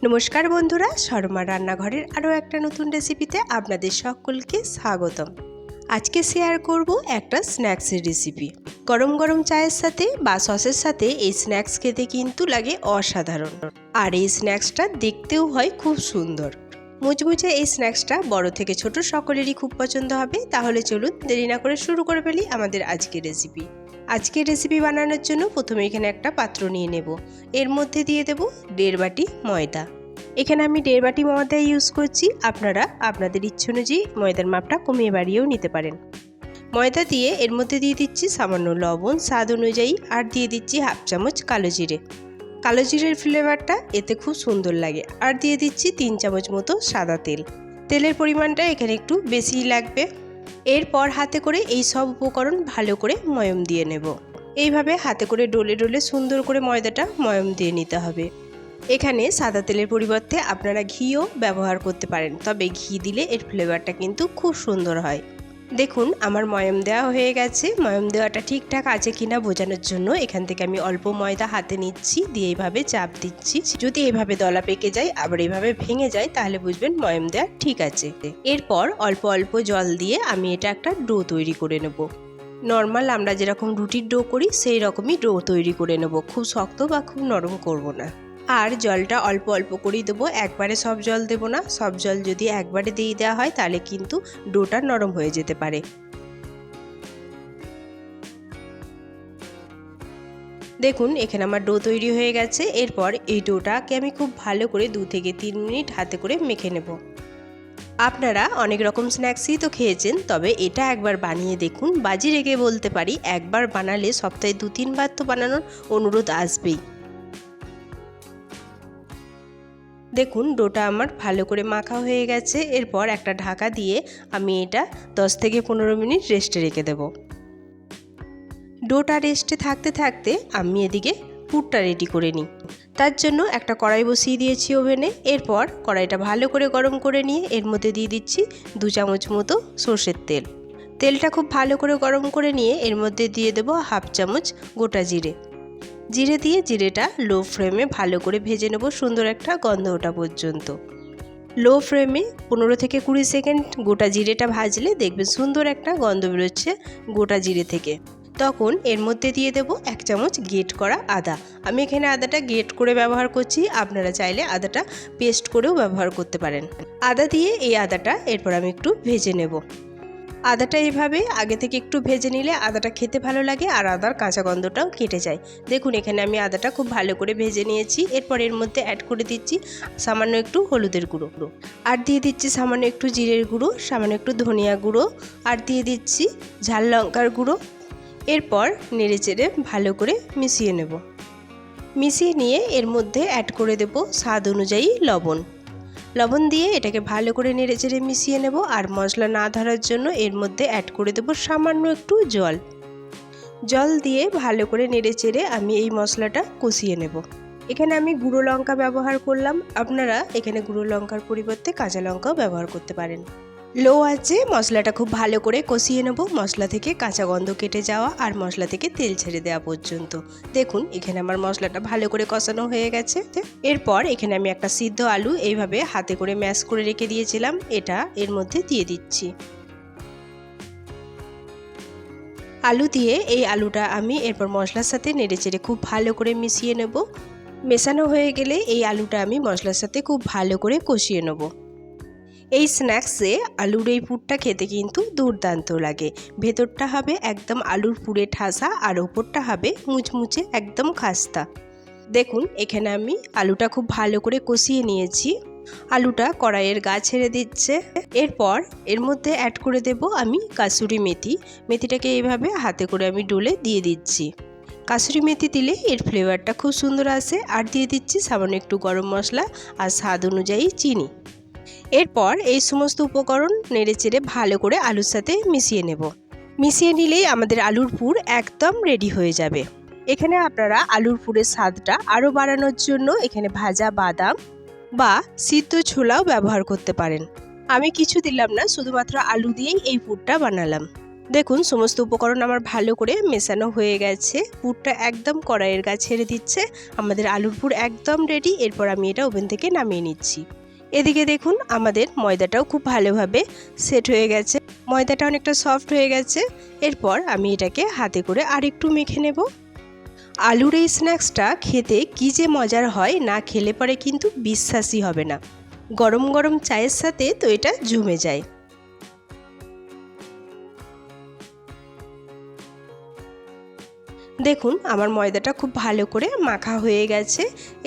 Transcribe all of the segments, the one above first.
নমস্কার বন্ধুরা, শর্মা রান্নাঘরের আরও একটা নতুন রেসিপিতে আপনাদের সকলকে স্বাগতম। আজকে শেয়ার করব একটা স্ন্যাক্সের রেসিপি। গরম গরম চায়ের সাথে বা সসের সাথে এই স্ন্যাক্স খেতে কিন্তু লাগে অসাধারণ। আর এই স্ন্যাক্সটা দেখতেও হয় খুব সুন্দর। মুচমুচে এই স্ন্যাক্সটা বড় থেকে ছোট সকলেরই খুব পছন্দ হবে। তাহলে চলুন দেরি না করে শুরু করে ফেলি আমাদের আজকের রেসিপি। আজকের রেসিপি বানানোর জন্য প্রথমে এখানে একটা পাত্র নিয়ে নেব। এর মধ্যে দিয়ে দেব 1.5 বাটি ময়দা। এখানে আমি 1.5 বাটি ময়দা ইউজ করছি। আপনারা আপনাদের ইচ্ছে অনুযায়ী ময়দার মাপটা কমিয়ে বাড়িয়েও নিতে পারেন। ময়দা দিয়ে এর মধ্যে দিয়ে দিচ্ছি সামান্য লবণ স্বাদ অনুযায়ী, আর দিয়ে দিচ্ছি 1/2 চামচ কালো জিরে। কালো জিরের ফ্লেভারটা এতে খুব সুন্দর লাগে। আর দিয়ে দিচ্ছি 3 চামচ মতো সাদা তেল। তেলের পরিমাণটা এখানে একটু বেশিই লাগবে। এরপর হাতে করে এই সব উপকরণ ভালো করে ময়ম দিয়ে নেব। এইভাবে হাতে করে ডলে ডলে সুন্দর করে ময়দাটা ময়ম দিয়ে নিতে হবে। এখানে সাদা তেলের পরিবর্তে আপনারা ঘিও ব্যবহার করতে পারেন, তবে ঘি দিলে এর ফ্লেভারটা কিন্তু খুব সুন্দর হয়। দেখুন আমার ময়ম দেওয়া হয়ে গেছে। ময়ম দেওয়াটা ঠিকঠাক আছে কিনা বোঝানোর জন্য এখান থেকে আমি অল্প ময়দা হাতে নিচ্ছি, দিয়ে এইভাবে চাপ দিচ্ছি। যদি এইভাবে দলা পেকে যায় আবার এইভাবে ভেঙে যায় তাহলে বুঝবেন ময়ম দেওয়া ঠিক আছে। এরপর অল্প অল্প জল দিয়ে আমি এটা একটা ডো তৈরি করে নেব। নর্মাল আমরা যেরকম রুটির ডো করি সেই রকমই ডো তৈরি করে নেব। খুব শক্ত বা খুব নরম করব না। আর জলটা অল্প অল্প করেই দেবো, একবারে সব জল দেবো না। সব জল যদি একবারে দিয়ে দেওয়া হয় তাহলে কিন্তু ডোটা নরম হয়ে যেতে পারে। দেখুন এখানে আমার ডো তৈরি হয়ে গেছে। এরপর এই ডোটাকে আমি খুব ভালো করে 2 থেকে 3 মিনিট হাতে করে মেখে নেব। আপনারা অনেক রকম স্ন্যাক্সই তো খেয়েছেন, তবে এটা একবার বানিয়ে দেখুন। বাজি রেখে বলতে পারি একবার বানালে সপ্তাহে 2-3 বার তো বানানোর অনুরোধ আসবেই। দেখুন ডোটা আমার ভালো করে মাখা হয়ে গেছে। এরপর একটা ঢাকা দিয়ে আমি এটা 10 থেকে 15 মিনিট রেস্টে রেখে দেব। ডোটা রেস্টে থাকতে থাকতে আমি এদিকে পুরটা রেডি করে নিই। তার জন্য একটা কড়াই বসিয়ে দিয়েছি ওভেনে। এরপর কড়াইটা ভালো করে গরম করে নিয়ে এর মধ্যে দিয়ে দিচ্ছি 2 চামচ মতো সর্ষের তেল। তেলটা খুব ভালো করে গরম করে নিয়ে এর মধ্যে দিয়ে দেবো 1/2 চামচ গোটা জিরে। জিরে দিয়ে জিরেটা লো ফ্লেমে ভালো করে ভেজে নেব সুন্দর একটা গন্ধ ওঠা পর্যন্ত। লো ফ্লেমে 15 থেকে 20 সেকেন্ড গোটা জিরেটা ভাজলে দেখবেন সুন্দর একটা গন্ধ বেরোচ্ছে গোটা জিরে থেকে। তখন এর মধ্যে দিয়ে দেব 1 চামচ গ্রেট করা আদা। আমি এখানে আদাটা গ্রেট করে ব্যবহার করছি, আপনারা চাইলে আদাটা পেস্ট করেও ব্যবহার করতে পারেন। আদা দিয়ে এই আদাটা এরপর আমি একটু ভেজে নেব। আদাটা এইভাবে আগে থেকে একটু ভেজে নিলে আদাটা খেতে ভালো লাগে আর আদার কাঁচা গন্ধটাও কেটে যায়। দেখুন এখানে আমি আদাটা খুব ভালো করে ভেজে নিয়েছি। এরপর এর মধ্যে অ্যাড করে দিচ্ছি সামান্য একটু হলুদের গুঁড়ো, আর দিয়ে দিচ্ছি সামান্য একটু জিরের গুঁড়ো, সামান্য একটু ধনিয়া গুঁড়ো, আর দিয়ে দিচ্ছি ঝাল লঙ্কার গুঁড়ো। এরপর নেড়েচেড়ে ভালো করে মিশিয়ে নেব। মিশিয়ে নিয়ে এর মধ্যে অ্যাড করে দেব স্বাদ অনুযায়ী লবণ। লবণ দিয়ে এটাকে ভালো করে নেড়েচেড়ে মিশিয়ে নেব। আর মশলা না ধরার জন্য এর মধ্যে অ্যাড করে দেব সামান্য একটু জল। জল দিয়ে ভালো করে নেড়েচেড়ে আমি এই মশলাটা কষিয়ে নেব। এখানে আমি গুঁড়ো লঙ্কা ব্যবহার করলাম, আপনারা এখানে গুঁড়ো লঙ্কার পরিবর্তে কাঁচা লঙ্কাও ব্যবহার করতে পারেন। লো আঁচে মশলাটা খুব ভালো করে কষিয়ে নেব, মশলা থেকে কাঁচা গন্ধ কেটে যাওয়া আর মশলা থেকে তেল ছেড়ে দেওয়া পর্যন্ত। দেখুন এখানে আমার মশলাটা ভালো করে কষানো হয়ে গেছে। এরপর এখানে আমি একটা সিদ্ধ আলু এইভাবে হাতে করে ম্যাশ করে রেখে দিয়েছিলাম, এটা এর মধ্যে দিয়ে দিচ্ছি। আলু দিয়ে এই আলুটা আমি এরপর মশলার সাথে নেড়েচেড়ে খুব ভালো করে মিশিয়ে নেব। মেশানো হয়ে গেলে এই আলুটা আমি মশলার সাথে খুব ভালো করে কষিয়ে নেব। এই স্ন্যাক্সে আলুর এই পুরটা খেতে কিন্তু দুর্দান্ত লাগে। ভেতরটা হবে একদম আলুর পুরে ঠাসা আর ওপরটা হবে মুচমুচে একদম খাস্তা। দেখুন এখানে আমি আলুটা খুব ভালো করে কষিয়ে নিয়েছি। আলুটা কড়াইয়ের গা ছেড়ে দিচ্ছে। এরপর এর মধ্যে অ্যাড করে দেব আমি কাসুরি মেথি। মেথিটাকে এইভাবে হাতে করে আমি ডলে দিয়ে দিচ্ছি। কাসুরি মেথি দিলে এর ফ্লেভারটা খুব সুন্দর আসে। আর দিয়ে দিচ্ছি সামান্য একটু গরম মশলা আর স্বাদ অনুযায়ী চিনি। এরপর এই সমস্ত উপকরণ নেড়েচেড়ে ভালো করে আলুর সাথে মিশিয়ে নেব। মিশিয়ে নিলেই আমাদের আলুর পুর একদম রেডি হয়ে যাবে। এখানে আপনারা আলুর পুরের স্বাদটা আরও বাড়ানোর জন্য এখানে ভাজা বাদাম বা সিদ্ধ ছোলাও ব্যবহার করতে পারেন। আমি কিছু দিলাম না, শুধুমাত্র আলু দিয়েই এই পুরটা বানালাম। দেখুন সমস্ত উপকরণ আমার ভালো করে মেশানো হয়ে গেছে। পুরটা একদম কড়াইয়ের গা ছেড়ে দিচ্ছে। আমাদের আলুর পুর একদম রেডি। এরপর আমি এটা ওভেন থেকে নামিয়ে নিচ্ছি। এদিকে দেখুন আমাদের ময়দাটাও খুব ভালোভাবে সেট হয়ে গেছে। ময়দাটা অনেকটা সফট হয়ে গেছে। এরপর আমি এটাকে হাতে করে আরেকটু মেখে নেব। আলুর এই স্ন্যাক্সটা খেতে কী যে মজার হয়, না খেলে পরে কিন্তু বিশ্বাসই হবে না। গরম গরম চায়ের সাথে তো এটা জমে যায়। দেখুন আমার ময়দাটা খুব ভালো করে মাখা হয়ে গেছে।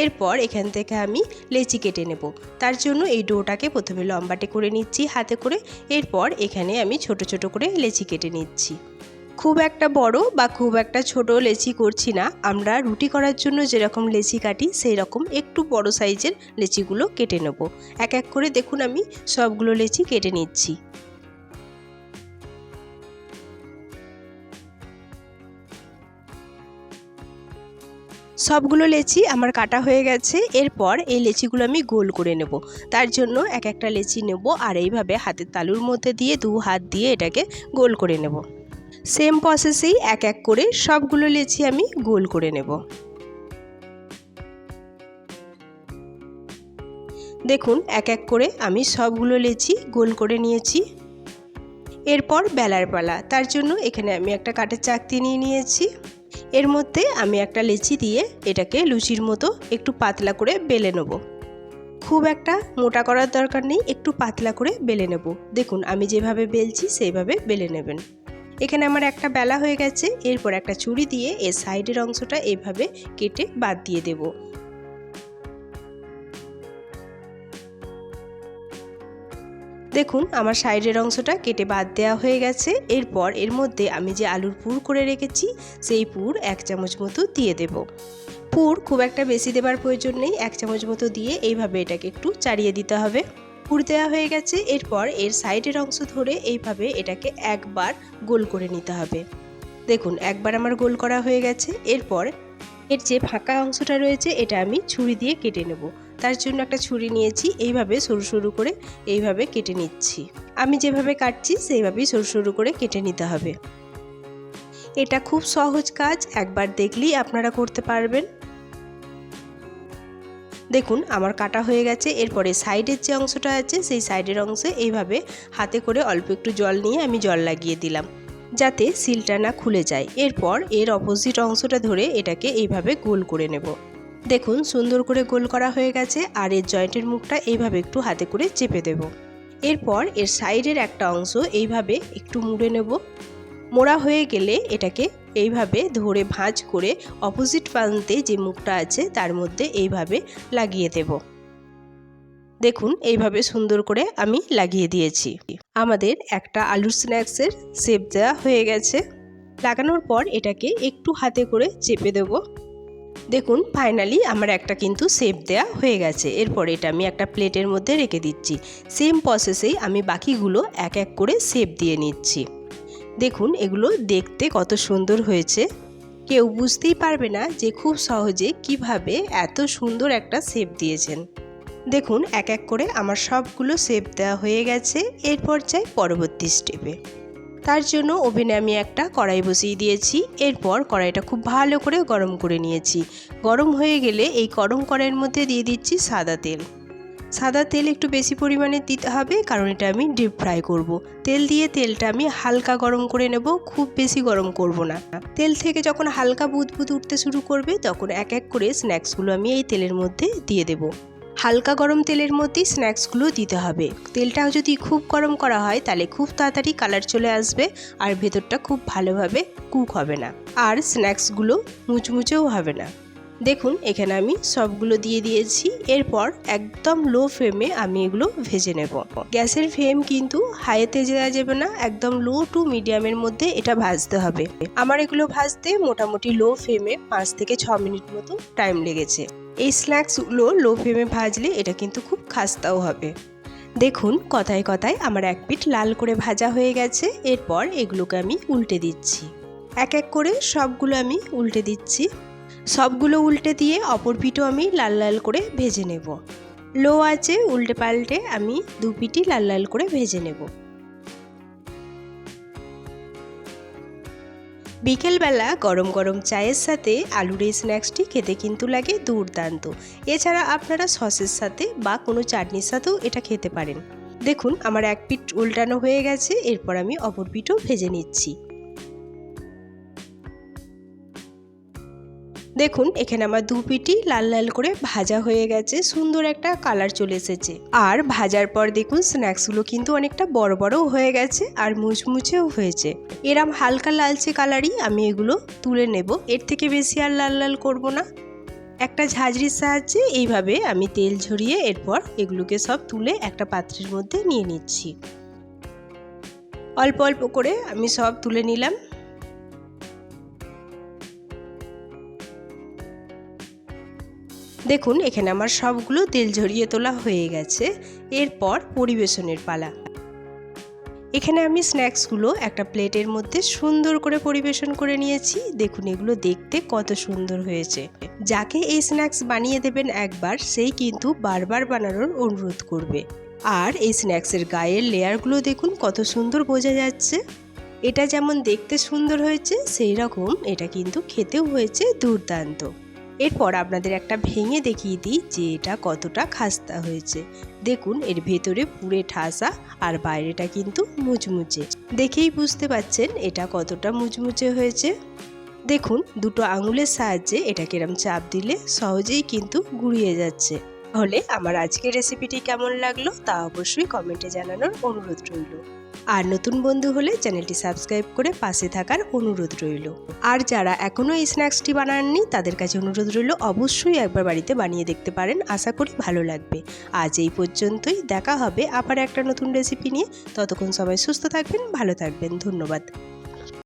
এরপর এখান থেকে আমি লেচি কেটে নেব। তার জন্য এই ডোটাকে প্রথমে লম্বাটে করে নিচ্ছি হাতে করে। এরপর এখানে আমি ছোট ছোট করে লেচি কেটে নিচ্ছি। খুব একটা বড় বা খুব একটা ছোট লেচি করছি না। আমরা রুটি করার জন্য যেরকম লেচি কাটি সেই রকম একটু বড় সাইজের লেচিগুলো কেটে নেব। এক এক করে দেখুন আমি সবগুলো লেচি কেটে নিচ্ছি। সবগুলো লেচি আমার কাটা হয়ে গেছে। এরপর এই লেচিগুলো আমি গোল করে নেব। তার জন্য এক একটা লেচি নেব আর এইভাবে হাতের তালুর মধ্যে দিয়ে দু হাত দিয়ে এটাকে গোল করে নেব। সেম প্রসেসেই এক এক করে সবগুলো লেচি আমি গোল করে নেব। দেখুন এক এক করে আমি সবগুলো লেচি গোল করে নিয়েছি। এরপর বেলার পালা। তার জন্য এখানে আমি একটা কাঠের চাকতি নিয়ে নিয়েছি। এর মধ্যে আমি একটা লেচি দিয়ে এটাকে লুচির মতো একটু পাতলা করে বেলে নেব। খুব একটা মোটা করার দরকার নেই, একটু পাতলা করে বেলে নেব। দেখুন আমি যেভাবে বেলছি সেইভাবে বেলে নেবেন। এখানে আমার একটা বেলা হয়ে গেছে। এরপর একটা ছুরি দিয়ে এর সাইডের অংশটা এইভাবে কেটে বাদ দিয়ে দেব। দেখুন আমার সাইডের অংশটা কেটে বাদ দেওয়া হয়ে গেছে। এরপর এর মধ্যে আমি যে আলুর পুর করে রেখেছি সেই পুর 1 চামচ মতো দিয়ে দেব। পুর খুব একটা বেশি দেবার প্রয়োজন নেই, 1 চামচ মতো দিয়ে এইভাবে এটাকে একটু চাড়িয়ে দিতে হবে। পুর দেওয়া হয়ে গেছে। এরপর এর সাইডের অংশ ধরে এইভাবে এটাকে একবার গোল করে নিতে হবে। দেখুন একবার আমার গোল করা হয়ে গেছে। এরপর এর যে ফাঁকা অংশটা রয়েছে এটা আমি ছুরি দিয়ে কেটে নেব। তার জন্য একটা ছুরি নিয়েছি, এইভাবে সরু সরু করে এইভাবে কেটে নিচ্ছি। আমি যেভাবে কাটছি সেইভাবেই সরু সরু করে কেটে নিতে হবে। এটা খুব সহজ কাজ, একবার দেখলেই আপনারা করতে পারবেন। দেখুন আমার কাটা হয়ে গেছে। এরপরে সাইডের যে অংশটা আছে সেই সাইডের অংশে এইভাবে হাতে করে অল্প একটু জল নিয়ে আমি জল লাগিয়ে দিলাম, যাতে সিলটা না খুলে যায়। এরপর এর অপোজিট অংশটা ধরে এটাকে এইভাবে গোল করে নেব। দেখুন সুন্দর করে গোল করা হয়ে গেছে। আর এর জয়েন্টের মুখটা এইভাবে একটু হাতে করে চেপে দেব। এরপর এর সাইডের একটা অংশ এইভাবে একটু মুড়ে নেব। মোড়া হয়ে গেলে এটাকে এইভাবে ধরে ভাঁজ করে অপোজিট প্রান্তে যে মুখটা আছে তার মধ্যে এইভাবে লাগিয়ে দেব। দেখুন এইভাবে সুন্দর করে আমি লাগিয়ে দিয়েছি। আমাদের একটা আলুর স্ন্যাক্সের শেপ দেওয়া হয়ে গেছে। লাগানোর পর এটাকে একটু হাতে করে চেপে দেব। দেখুন ফাইনালি আমার একটা কিন্তু শেপ দেওয়া হয়ে গেছে। এরপর এটা আমি একটা প্লেটের মধ্যে রেখে দিচ্ছি। সেম প্রসেসেই আমি বাকিগুলো এক এক করে শেপ দিয়ে নিচ্ছি। দেখুন এগুলো দেখতে কত সুন্দর হয়েছে। কেউ বুঝতেই পারবে না যে খুব সহজে কিভাবে এত সুন্দর একটা শেপ দিয়েছেন। দেখুন এক এক করে আমার সবগুলো শেপ দেওয়া হয়ে গেছে। এরপর যাই পরবর্তী স্টেপে। তার জন্য ওভেনে আমি একটা কড়াই বসিয়ে দিয়েছি। এরপর কড়াইটা খুব ভালো করে গরম করে নিয়েছি। গরম হয়ে গেলে এই গরম কড়াইয়ের মধ্যে দিয়ে দিচ্ছি সাদা তেল। সাদা তেল একটু বেশি পরিমাণে দিতে হবে, কারণ এটা আমি ডিপ ফ্রাই করব। তেল দিয়ে তেলটা আমি হালকা গরম করে নেব, খুব বেশি গরম করব না। তেল থেকে যখন হালকা বুদবুদ উঠতে শুরু করবে তখন এক এক করে স্ন্যাক্সগুলো আমি এই তেলের মধ্যে দিয়ে দেব। হালকা গরম তেলের মধ্যেই স্ন্যাক্সগুলো দিতে হবে। তেলটা যদি খুব গরম করা হয় তাহলে খুব তাড়াতাড়ি কালার চলে আসবে আর ভেতরটা খুব ভালোভাবে কুক হবে না, আর স্ন্যাক্সগুলো মুচমুচেও হবে না। দেখুন এখানে আমি সবগুলো দিয়ে দিয়েছি। এরপর একদম লো ফ্লেমে আমি এগুলো ভেজে নেব। গ্যাসের ফ্লেম কিন্তু হাইতে দেওয়া যাবে না, একদম লো টু মিডিয়ামের মধ্যে এটা ভাজতে হবে। আমার এগুলো ভাজতে মোটামুটি লো ফ্লেমে 5 থেকে 6 মিনিট মতো টাইম লেগেছে। এই স্ন্যাক্সগুলো লো ফ্লেমে ভাজলে এটা কিন্তু খুব খাস্তাও হবে। দেখুন কথায় কথায় আমার এক পিঠ লাল করে ভাজা হয়ে গেছে। এরপর এগুলোকে আমি উল্টে দিচ্ছি। এক এক করে সবগুলো আমি উল্টে দিচ্ছি। সবগুলো উল্টে দিয়ে অপর পিঠও আমি লাল লাল করে ভেজে নেব। লো আঁচে উল্টে পাল্টে আমি দু পিঠই লাল লাল করে ভেজে নেব। বিকেলবেলা গরম গরম চায়ের সাথে আলুর এই স্ন্যাক্সটি খেতে কিন্তু লাগে দুর্দান্ত। এছাড়া আপনারা সসের সাথে বা কোনো চাটনির সাথেও এটা খেতে পারেন। দেখুন আমার এক পিঠ উল্টানো হয়ে গেছে, এরপর আমি অপর পিঠও ভেজে নিচ্ছি। দেখুন এখানে আমার দু পিঠই লাল লাল করে ভাজা হয়ে গেছে, সুন্দর একটা কালার চলে এসেছে। আর ভাজার পর দেখুন স্ন্যাক্সগুলো কিন্তু অনেকটা বড় বড়ও হয়ে গেছে আর মুচমুচেও হয়েছে। এরম হালকা লালচে কালারই আমি এগুলো তুলে নেব, এর থেকে বেশি আর লাল লাল করব না। একটা ঝাঁঝরির সাহায্যে এইভাবে আমি তেল ঝরিয়ে এরপর এগুলোকে সব তুলে একটা পাত্রের মধ্যে নিয়ে নিচ্ছি। অল্প অল্প করে আমি সব তুলে নিলাম। দেখুন এখানে আমার সবগুলো তেল ঝরিয়ে তোলা হয়ে গেছে। এরপর পরিবেশনের পালা। এখানে আমি স্ন্যাক্সগুলো একটা প্লেটের মধ্যে সুন্দর করে পরিবেশন করে নিয়েছি। দেখুন এগুলো দেখতে কত সুন্দর হয়েছে। যাকে এই স্ন্যাক্স বানিয়ে দেবেন একবার, সেই কিন্তু বারবার বানানোর অনুরোধ করবে। আর এই স্ন্যাক্সের গায়ের লেয়ারগুলো দেখুন কত সুন্দর বোঝা যাচ্ছে। এটা যেমন দেখতে সুন্দর হয়েছে, সেই রকম এটা কিন্তু খেতেও হয়েছে দুর্দান্ত। এরপর আপনাদের একটা ভেঙে দেখিয়ে দিই যে এটা কতটা খাস্তা হয়েছে। দেখুন এর ভেতরে পুরে ঠাসা আর বাইরেটা কিন্তু মুচমুচে। দেখেই বুঝতে পাচ্ছেন এটা কতটা মুচমুচে হয়েছে। দেখুন দুটো আঙুলের সাহায্যে এটা কিরম চাপ দিলে সহজেই কিন্তু গুঁড়িয়ে যাচ্ছে। তাহলে আমার আজকের রেসিপিটি কেমন লাগলো তা অবশ্যই কমেন্টে জানানোর অনুরোধ রইল। আর নতুন বন্ধু হলে চ্যানেলটি সাবস্ক্রাইব করে পাশে থাকার অনুরোধ রইল। আর যারা এখনও এই স্ন্যাক্সটি বানাননি তাদের কাছে অনুরোধ রইল অবশ্যই একবার বাড়িতে বানিয়ে দেখতে পারেন, আশা করি ভালো লাগবে। আজ এই পর্যন্তই, দেখা হবে আবার একটা নতুন রেসিপি নিয়ে। ততক্ষণ সবাই সুস্থ থাকবেন, ভালো থাকবেন, ধন্যবাদ।